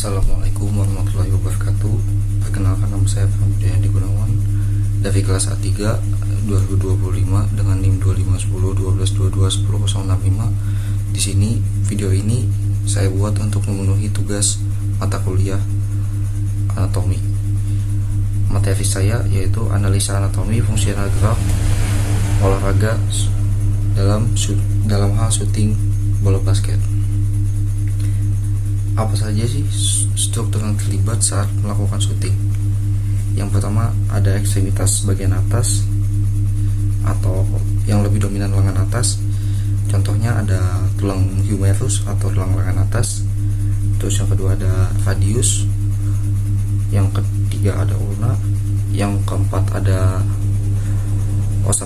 Assalamualaikum warahmatullahi wabarakatuh. Perkenalkan, nama saya Fahmi Andi Gunawan dari kelas A3 2025 dengan NIM 251012221065. Di sini video ini saya buat untuk memenuhi tugas mata kuliah anatomi. Materi saya yaitu analisa anatomi fungsional gerak olahraga dalam hal syuting bola basket. Apa saja sih struktur yang terlibat saat melakukan syuting? Yang pertama ada ekstremitas bagian atas atau yang lebih dominan lengan atas. Contohnya ada tulang humerus atau tulang lengan atas. Terus yang kedua ada radius. Yang ketiga ada ulna. Yang keempat ada osa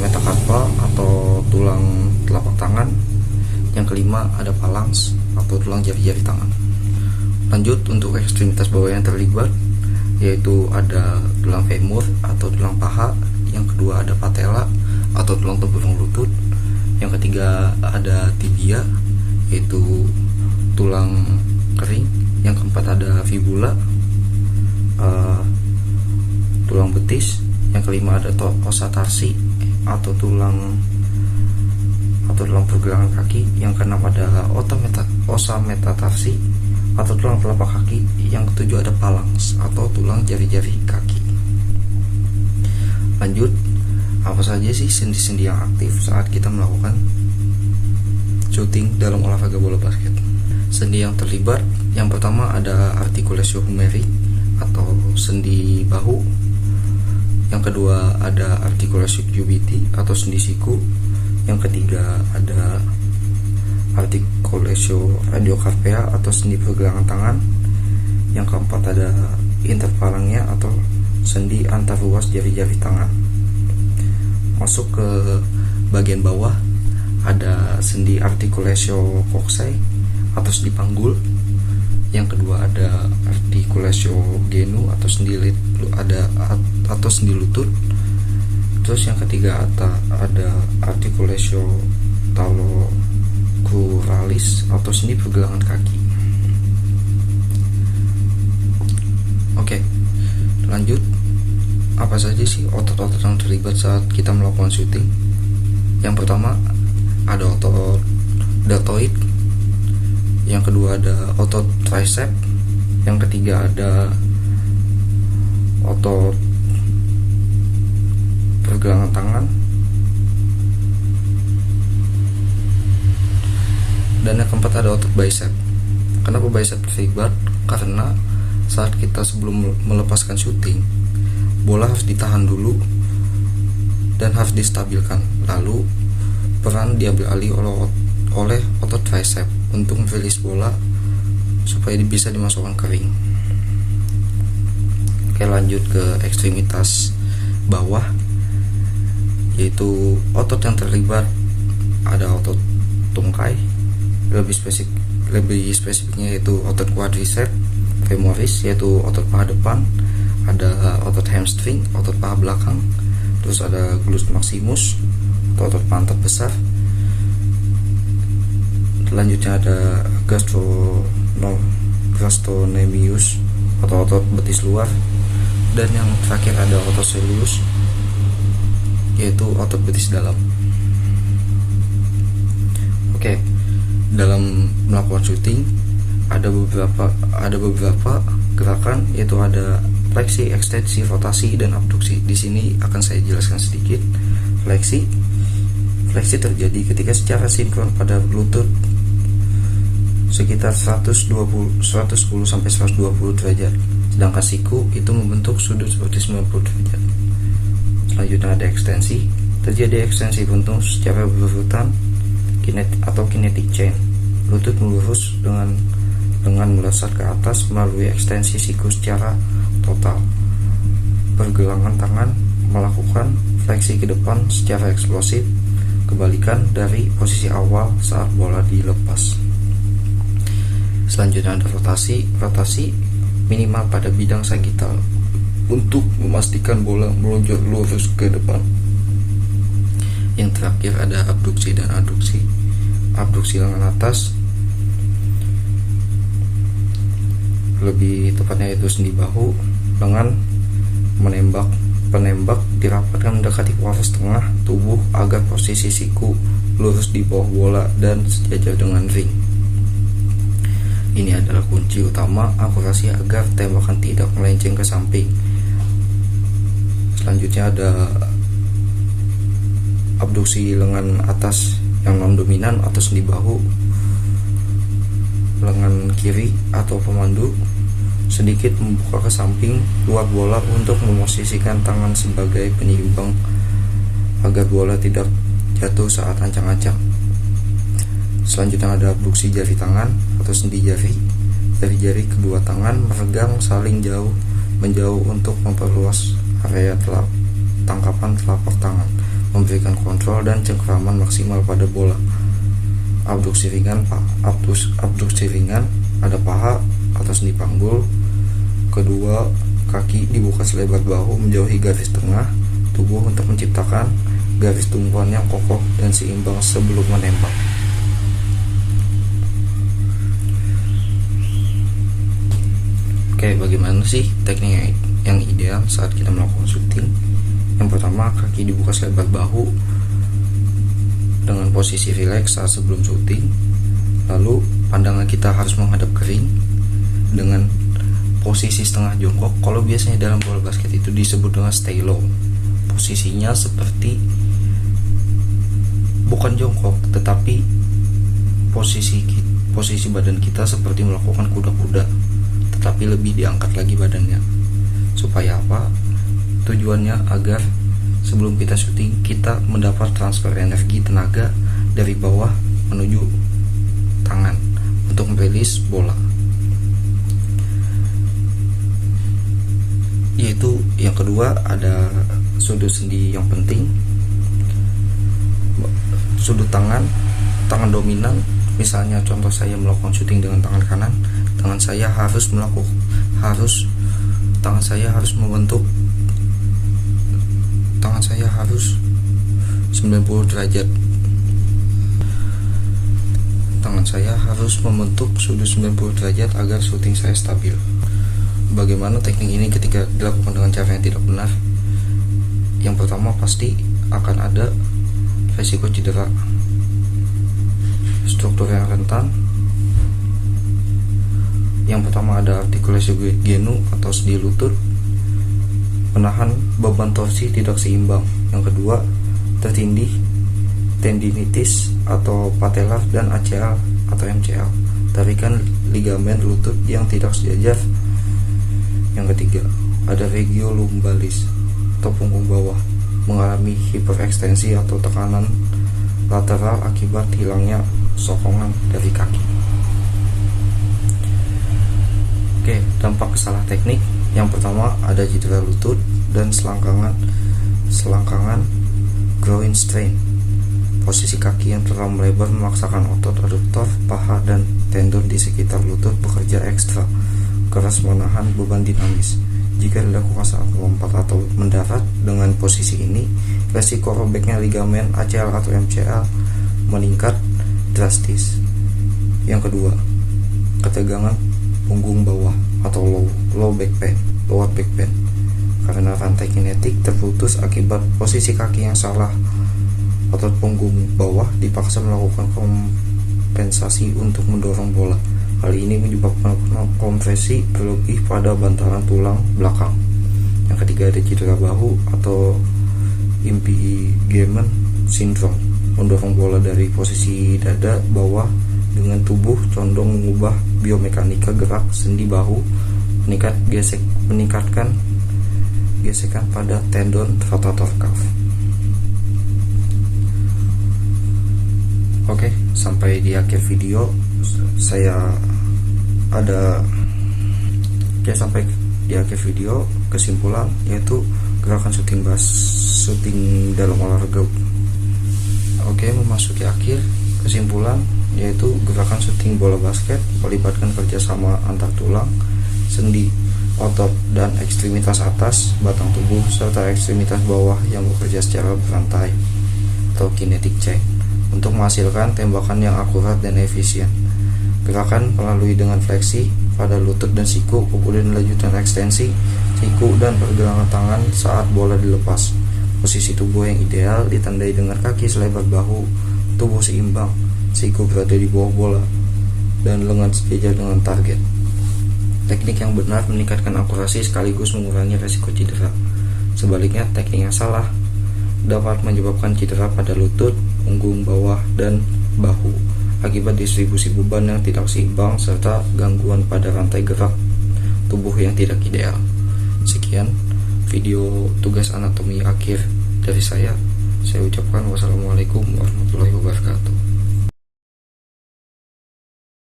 metacarpal atau tulang telapak tangan. Yang kelima ada phalanx atau tulang jari-jari tangan. Lanjut untuk ekstremitas bawah yang terlibat, yaitu ada tulang femur atau tulang paha. Yang kedua ada patella atau tulang tempurung lutut. Yang ketiga ada tibia, yaitu tulang kering. Yang keempat ada fibula, tulang betis. Yang kelima ada osa tarsi atau tulang pergelangan kaki. Yang keenam ada osa metatarsi atau tulang telapak kaki. Yang ketujuh ada phalanx atau tulang jari-jari kaki. Lanjut, apa saja sih sendi-sendi yang aktif saat kita melakukan syuting dalam olahraga bola basket? Sendi yang terlibat, yang pertama ada articulatio humeri atau sendi bahu. Yang kedua ada articulatio cubiti atau sendi siku. Yang ketiga ada articulatio radiocarpea atau sendi pergelangan tangan. Yang keempat ada interphalangia atau sendi antar ruas jari-jari tangan. Masuk ke bagian bawah ada sendi articulatio coxae atau sendi panggul. Yang kedua ada articulatio genu atau sendi lutut. Terus yang ketiga ada articulatio talocruralis atau sendi pergelangan kaki. Oke, lanjut. Apa saja sih otot-otot yang terlibat saat kita melakukan syuting? Yang pertama ada otot deltoid. Yang kedua ada otot tricep. Yang ketiga ada otot pergelangan tangan. Dan yang keempat ada otot bicep. Kenapa bicep terlibat? Karena saat kita sebelum melepaskan syuting, bola harus ditahan dulu dan harus distabilkan. Lalu peran diambil alih oleh otot tricep untuk merilis bola supaya bisa dimasukkan ke ring. Oke, lanjut ke ekstremitas bawah, yaitu otot yang terlibat ada otot tungkai, lebih spesifiknya yaitu otot quadriceps femoris, yaitu otot paha depan. Ada otot hamstring, otot paha belakang. Terus ada glutes maximus atau otot pantat besar. Selanjutnya ada gastrocnemius atau otot betis luar. Dan yang terakhir ada otot soleus, yaitu otot betis dalam. Oke, dalam melakukan syuting ada beberapa gerakan, yaitu ada fleksi, ekstensi, rotasi, dan abduksi. Di sini akan saya jelaskan sedikit. Fleksi terjadi ketika secara sinkron pada lutut sekitar 110 sampai 120 derajat. Sedangkan siku itu membentuk sudut seperti 90 derajat. Selanjutnya ada ekstensi. Terjadi ekstensi buntung secara berurutan atau kinetic chain. Lutut melurus dengan melesat ke atas melalui ekstensi siku secara total. Pergelangan tangan melakukan fleksi ke depan secara eksplosif, kebalikan dari posisi awal saat bola dilepas. Selanjutnya ada rotasi minimal pada bidang sagittal untuk memastikan bola melonjak lurus ke depan. Yang terakhir ada abduksi dan aduksi. Abduksi lengan atas lebih tepatnya yaitu sendi bahu, lengan, penembak dirapatkan mendekati poros tengah tubuh agar posisi siku lurus di bawah bola dan sejajar dengan ring. Ini adalah kunci utama akurasi agar tembakan tidak melenceng ke samping. Selanjutnya ada abduksi lengan atas yang non dominan atau sendi bahu, lengan kiri atau pemandu sedikit membuka ke samping luar bola untuk memosisikan tangan sebagai penyeimbang agar bola tidak jatuh saat ancang-ancang. Selanjutnya ada abduksi jari tangan atau sendi jari. Jari-jari kedua tangan meregang saling menjauh untuk memperluas area tangkapan telapak tangan, memberikan kontrol dan cengkeraman maksimal pada bola. Abduksi ringan ada paha atau sendi panggul. Kedua kaki dibuka selebar bahu menjauhi garis tengah tubuh untuk menciptakan garis tumpuan yang kokoh dan seimbang sebelum menembak. Oke, bagaimana sih teknik yang ideal saat kita melakukan syuting? Yang pertama, kaki dibuka selebar bahu dengan posisi rileks saat sebelum syuting. Lalu pandangan kita harus menghadap ke ring dengan posisi setengah jongkok. Kalau biasanya dalam bola basket itu disebut dengan stay low. Posisinya seperti bukan jongkok, tetapi posisi badan kita seperti melakukan kuda-kuda, tetapi lebih diangkat lagi badannya. Supaya apa? Tujuannya agar sebelum kita syuting kita mendapat transfer energi tenaga dari bawah menuju tangan untuk merilis bola. Yaitu yang kedua ada sudut sendi yang penting. Sudut tangan dominan, misalnya contoh saya melakukan syuting dengan tangan kanan, tangan saya harus membentuk, tangan saya harus 90 derajat. Tangan saya harus membentuk sudut 90 derajat agar syuting saya stabil. Bagaimana teknik ini ketika dilakukan dengan cara yang tidak benar? Yang pertama, pasti akan ada resiko cedera. Struktur yang rentan. Yang pertama ada artikulasi genu atau sendi lutut, menahan beban torsi tidak seimbang. Yang kedua, tertindih, tendinitis atau patellar dan ACL atau MCL, tarikan ligamen lutut yang tidak sejajar. Yang ketiga, ada regio lumbalis atau punggung bawah, mengalami hiperekstensi atau tekanan lateral akibat hilangnya sokongan dari kaki. Oke, dampak salah teknik. Yang pertama ada cedera lutut dan selangkangan groin strain. Posisi kaki yang terlalu melebar memaksakan otot aduktor, paha, dan tendon di sekitar lutut bekerja ekstra keras menahan beban dinamis. Jika dilakukan saat melompat atau mendarat dengan posisi ini, resiko robeknya ligamen ACL atau MCL meningkat drastis. Yang kedua, ketegangan punggung bawah atau lower back pain, karena rantai kinetik terputus akibat posisi kaki yang salah. Otot punggung bawah dipaksa melakukan kompensasi untuk mendorong bola. Hal ini menyebabkan kompresi berlebih pada bantalan tulang belakang. Yang ketiga ada cedera bahu atau impingement syndrome, mendorong bola dari posisi dada bawah dengan tubuh condong mengubah biomekanika gerak sendi bahu, meningkatkan gesekan pada tendon rotator cuff. Oke, sampai di akhir video sampai di akhir video kesimpulan, yaitu gerakan syuting dalam olahraga. Oke, memasuki akhir kesimpulan, yaitu gerakan syuting bola basket melibatkan kerjasama antar tulang, sendi, otot, dan ekstremitas atas batang tubuh serta ekstremitas bawah yang bekerja secara berantai atau kinetic chain untuk menghasilkan tembakan yang akurat dan efisien. Gerakan melalui dengan fleksi pada lutut dan siku, kemudian lanjutan ekstensi siku dan pergelangan tangan saat bola dilepas. Posisi tubuh yang ideal ditandai dengan kaki selebar bahu, tubuh seimbang, siku berada di bawah bola, dan lengan sejajar dengan target. Teknik yang benar meningkatkan akurasi sekaligus mengurangi resiko cedera. Sebaliknya, teknik yang salah dapat menyebabkan cedera pada lutut, punggung bawah, dan bahu akibat distribusi beban yang tidak seimbang serta gangguan pada rantai gerak tubuh yang tidak ideal. Sekian video tugas anatomi akhir dari saya. Saya ucapkan wassalamualaikum warahmatullahi wabarakatuh.